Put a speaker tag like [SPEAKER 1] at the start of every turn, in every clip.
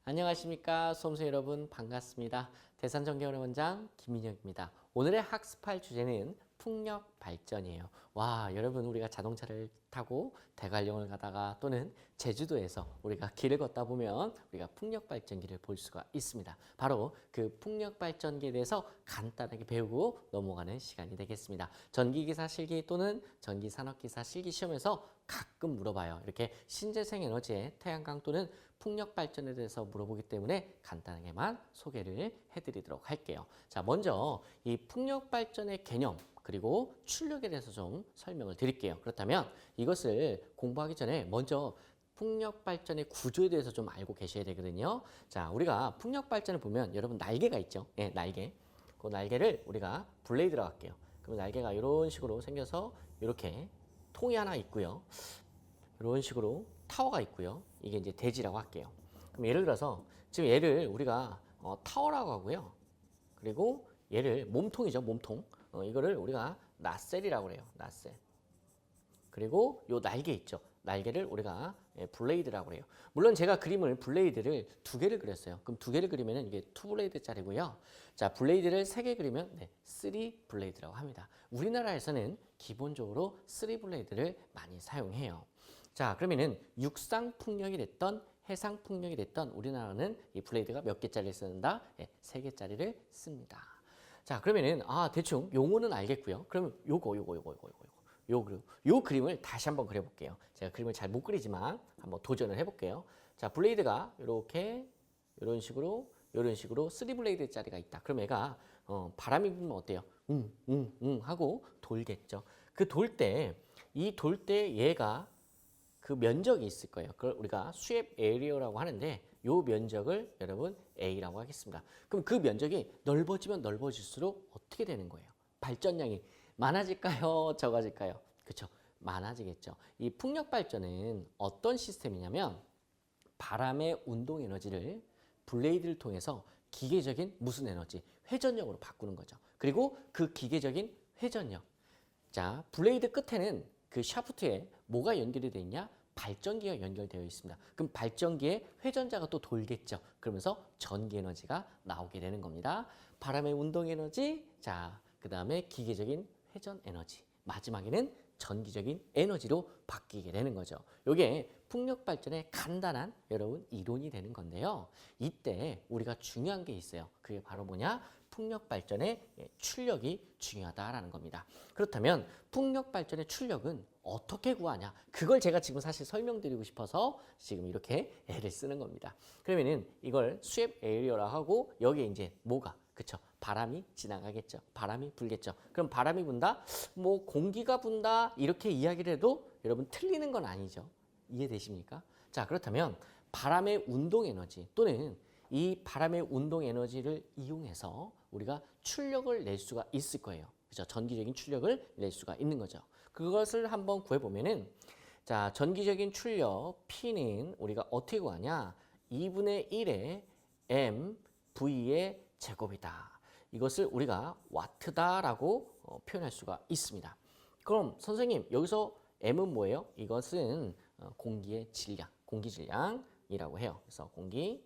[SPEAKER 1] 안녕하십니까 수험생 여러분 반갑습니다. 대산전개원장 김민혁입니다. 오늘의 학습할 주제는 풍력 발전이에요. 와, 여러분 우리가 자동차를 타고 대관령을 가다가 또는 제주도에서 우리가 길을 걷다 보면 우리가 풍력 발전기를 볼 수가 있습니다. 바로 그 풍력 발전기에 대해서 간단하게 배우고 넘어가는 시간이 되겠습니다. 전기기사 실기 또는 전기산업기사 실기 시험에서 가끔 물어봐요. 이렇게 신재생 에너지의 태양광 또는 풍력 발전에 대해서 물어보기 때문에 간단하게만 소개를 해드리도록 할게요. 자, 먼저 이 풍력 발전의 개념 그리고 출력에 대해서 좀 설명을 드릴게요. 그렇다면 이것을 공부하기 전에 먼저 풍력 발전의 구조에 대해서 좀 알고 계셔야 되거든요. 자, 우리가 풍력 발전을 보면 여러분 날개가 있죠. 예, 날개. 그 날개를 우리가 블레이드라고 할게요. 그럼 날개가 이런 식으로 생겨서 이렇게 통이 하나 있고요. 이런 식으로 타워가 있고요. 이게 이제 대지라고 할게요. 그럼 예를 들어서 지금 얘를 우리가 타워라고 하고요. 그리고 얘를 몸통이죠. 몸통. 이거를 우리가 나셀이라고 그래요. 나셀. 그리고 요 날개 있죠. 날개를 우리가 블레이드라고 그래요. 물론 제가 그림을 블레이드를 두 개를 그렸어요. 그럼 두 개를 그리면 이게 투 블레이드짜리고요. 자, 블레이드를 세 개 그리면 쓰리 블레이드라고 합니다. 우리나라에서는 기본적으로 쓰리 블레이드를 많이 사용해요. 자, 그러면은 육상 풍력이 됐던 해상 풍력이 됐던 우리나라는 이 블레이드가 몇 개짜리를 쓰는다? 세 개짜리를 씁니다. 자, 그러면은 대충 용어는 알겠고요. 그러면 요 그림을 다시 한번 그려볼게요. 제가 그림을 잘 못 그리지만 한번 도전을 해볼게요. 자, 블레이드가 이렇게 이런 식으로 쓰리 블레이드짜리가 있다. 그럼 얘가 바람이 불면 어때요? 하고 돌겠죠. 그 이 돌 때 얘가 그 면적이 있을 거예요. 그걸 우리가 수압 에리어라고 하는데 요 면적을 여러분 A라고 하겠습니다. 그럼 그 면적이 넓어지면 넓어질수록 어떻게 되는 거예요? 발전량이 많아질까요? 적어질까요? 그렇죠. 많아지겠죠. 이 풍력 발전은 어떤 시스템이냐면 바람의 운동 에너지를 블레이드를 통해서 기계적인 무슨 에너지? 회전력으로 바꾸는 거죠. 그리고 그 기계적인 회전력. 자, 블레이드 끝에는 그 샤프트에 뭐가 연결이 되어 있냐? 발전기가 연결되어 있습니다. 그럼 발전기에 회전자가 또 돌겠죠. 그러면서 전기 에너지가 나오게 되는 겁니다. 바람의 운동 에너지, 자, 그 다음에 기계적인 회전 에너지, 마지막에는 전기적인 에너지로 바뀌게 되는 거죠. 이게 풍력 발전의 간단한 여러분 이론이 되는 건데요. 이때 우리가 중요한 게 있어요. 그게 바로 뭐냐? 풍력 발전의 출력이 중요하다라는 겁니다. 그렇다면 풍력 발전의 출력은 어떻게 구하냐? 그걸 제가 지금 사실 설명드리고 싶어서 지금 이렇게 애를 쓰는 겁니다. 그러면은 이걸 수압 에리어라 하고 여기에 이제 뭐가 그쵸? 바람이 지나가겠죠. 바람이 불겠죠. 그럼 바람이 분다? 뭐 공기가 분다? 이렇게 이야기를 해도 여러분 틀리는 건 아니죠. 이해되십니까? 자, 그렇다면 바람의 운동 에너지 또는 이 바람의 운동 에너지를 이용해서 우리가 출력을 낼 수가 있을 거예요. 그죠? 전기적인 출력을 낼 수가 있는 거죠. 그것을 한번 구해보면은 자, 전기적인 출력 P는 우리가 어떻게 구하냐? 2분의 1의 MV의 제곱이다. 이것을 우리가 와트다라고 표현할 수가 있습니다. 그럼 선생님 여기서 M은 뭐예요? 이것은 공기의 질량, 공기 질량이라고 해요. 그래서 공기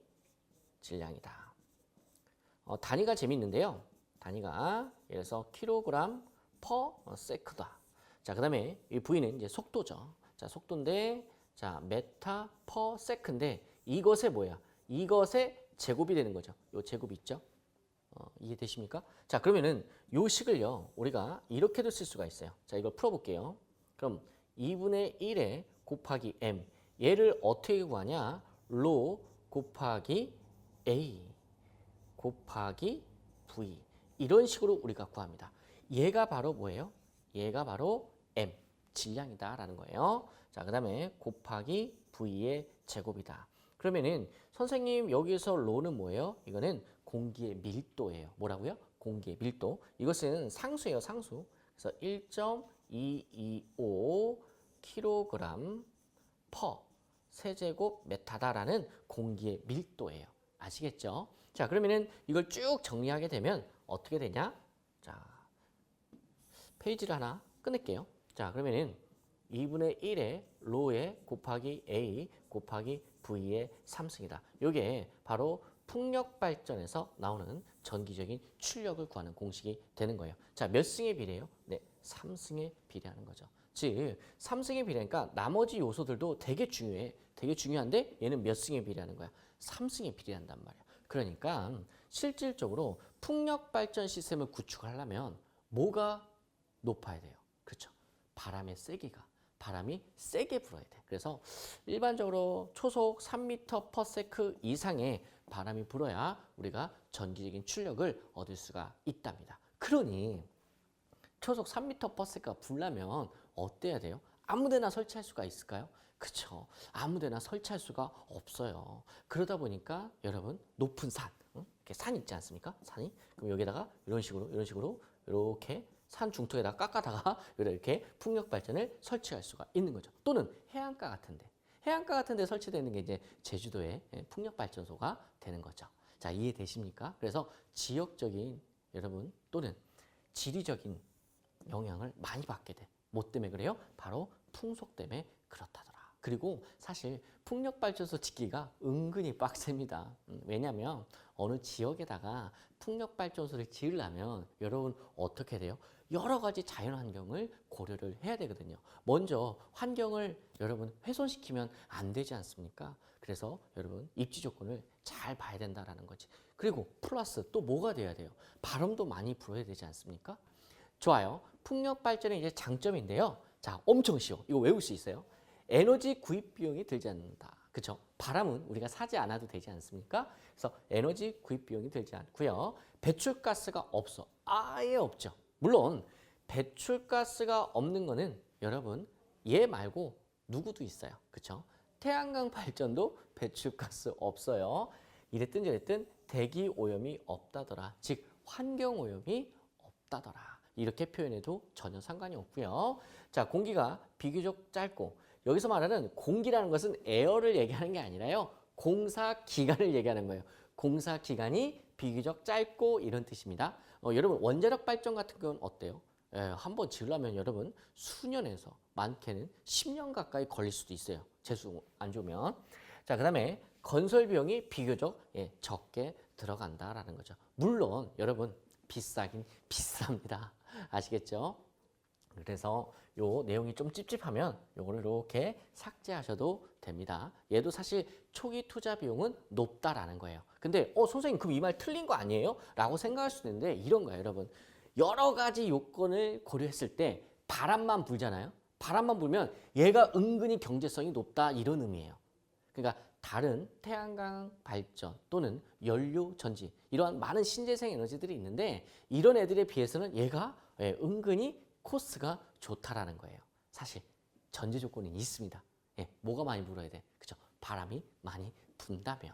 [SPEAKER 1] 질량이다. 단위가 재밌는데요. 단위가 예를 들어서 킬로그램 퍼 세크다. 자, 그다음에 이 V는 이제 속도죠. 자, 속도인데 자, 메타 퍼 세크인데 이것의 뭐야? 이것의 제곱이 되는 거죠. 요 제곱이 있죠? 이해되십니까? 자, 그러면은 요 식을요. 우리가 이렇게도 쓸 수가 있어요. 자, 이걸 풀어 볼게요. 그럼 2분의 1에 곱하기 M. 얘를 어떻게 구하냐? 로 곱하기 A 곱하기 V. 이런 식으로 우리가 구합니다. 얘가 바로 뭐예요? 얘가 바로 M, 질량이다라는 거예요. 자, 그 다음에 곱하기 V의 제곱이다. 그러면은 선생님 여기서 로는 뭐예요? 이거는 공기의 밀도예요. 뭐라고요? 공기의 밀도. 이것은 상수예요, 상수. 그래서 1.225 kg 퍼 세제곱 메타다라는 공기의 밀도예요. 아시겠죠? 자, 그러면은 이걸 쭉 정리하게 되면 어떻게 되냐? 자, 페이지를 하나 끊을게요. 자, 그러면은 2분의 1의 로에 곱하기 A 곱하기 V의 3승이다. 이게 바로 풍력 발전에서 나오는 전기적인 출력을 구하는 공식이 되는 거예요. 자, 몇 승에 비례해요? 네, 3승에 비례하는 거죠. 즉, 3승에 비례하니까 나머지 요소들도 되게 중요해. 되게 중요한데 얘는 몇 승에 비례하는 거야? 3승에 비례한단 말이야. 그러니까 실질적으로 풍력 발전 시스템을 구축하려면 뭐가 높아야 돼요? 그렇죠. 바람의 세기가. 바람이 세게 불어야 돼. 그래서 일반적으로 초속 3m/s 이상의 바람이 불어야 우리가 전기적인 출력을 얻을 수가 있답니다. 그러니 초속 3m/s가 불려면 어때야 돼요? 아무데나 설치할 수가 있을까요? 그렇죠. 아무데나 설치할 수가 없어요. 그러다 보니까 여러분 높은 산, 이렇게 산 있지 않습니까? 산이. 그럼 여기다가 이런 식으로 이렇게 산 중턱에다가 깎아다가 이렇게 풍력 발전을 설치할 수가 있는 거죠. 또는 해안가 같은 데 설치되는 게 이제 제주도의 풍력 발전소가 되는 거죠. 자, 이해되십니까? 그래서 지역적인 여러분 또는 지리적인 영향을 많이 받게 돼. 뭐 때문에 그래요? 바로 풍속 때문에 그렇다더라. 그리고 사실 풍력 발전소 짓기가 은근히 빡셉니다. 왜냐하면 어느 지역에다가 풍력 발전소를 지으려면 여러분 어떻게 돼요? 여러 가지 자연 환경을 고려를 해야 되거든요. 먼저 환경을 여러분 훼손시키면 안 되지 않습니까? 그래서 여러분 입지 조건을 잘 봐야 된다라는 거지. 그리고 플러스 또 뭐가 돼야 돼요? 바람도 많이 불어야 되지 않습니까? 좋아요. 풍력 발전의 이제 장점인데요. 자, 엄청 쉬워. 이거 외울 수 있어요. 에너지 구입 비용이 들지 않는다. 그렇죠? 바람은 우리가 사지 않아도 되지 않습니까? 그래서 에너지 구입 비용이 들지 않고요. 배출가스가 없어. 아예 없죠. 물론 배출가스가 없는 거는 여러분 얘 말고 누구도 있어요. 그렇죠? 태양광 발전도 배출가스 없어요. 이랬든 저랬든 대기 오염이 없다더라. 즉 환경 오염이 없다더라. 이렇게 표현해도 전혀 상관이 없고요. 자, 공기가 비교적 짧고 여기서 말하는 공기라는 것은 에어를 얘기하는 게 아니라요. 공사 기간을 얘기하는 거예요. 공사 기간이 비교적 짧고 이런 뜻입니다. 여러분 원자력 발전 같은 건 어때요? 한번 지으려면 여러분 수년에서 많게는 10년 가까이 걸릴 수도 있어요. 재수 안 좋으면. 자, 그다음에 건설 비용이 비교적 적게 들어간다라는 거죠. 물론 여러분 비싸긴 비쌉니다. 아시겠죠? 그래서 요 내용이 좀 찝찝하면 요거를 이렇게 삭제하셔도 됩니다. 얘도 사실 초기 투자 비용은 높다라는 거예요. 근데 선생님 그럼 이 말 틀린 거 아니에요? 라고 생각할 수도 있는데 이런 거예요, 여러분. 여러 가지 요건을 고려했을 때 바람만 불잖아요. 바람만 불면 얘가 은근히 경제성이 높다 이런 의미예요. 그러니까 다른 태양광 발전 또는 연료 전지 이러한 많은 신재생 에너지들이 있는데 이런 애들에 비해서는 얘가 은근히 코스가 좋다라는 거예요. 사실 전제 조건이 있습니다. 뭐가 많이 불어야 돼? 그죠? 바람이 많이 분다면.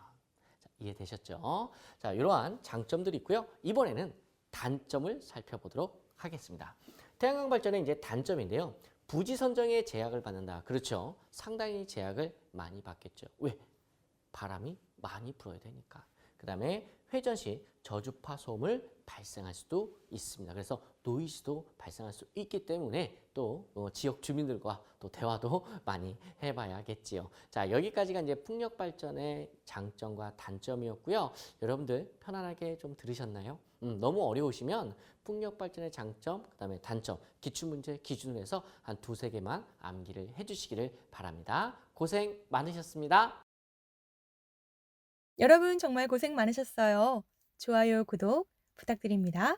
[SPEAKER 1] 자, 이해되셨죠? 자, 이러한 장점들이 있고요. 이번에는 단점을 살펴보도록 하겠습니다. 태양광 발전의 이제 단점인데요. 부지 선정에 제약을 받는다. 그렇죠? 상당히 제약을 많이 받겠죠. 왜? 바람이 많이 불어야 되니까. 그 다음에 회전 시 저주파 소음을 발생할 수도 있습니다. 그래서 노이즈도 발생할 수 있기 때문에 또 지역 주민들과 또 대화도 많이 해봐야겠지요. 자, 여기까지가 이제 풍력 발전의 장점과 단점이었고요. 여러분들 편안하게 좀 들으셨나요? 너무 어려우시면 풍력 발전의 장점, 그다음에 단점, 기출문제 기준으로 해서 한 두세 개만 암기를 해주시기를 바랍니다. 고생 많으셨습니다.
[SPEAKER 2] 여러분 정말 고생 많으셨어요. 좋아요, 구독 부탁드립니다.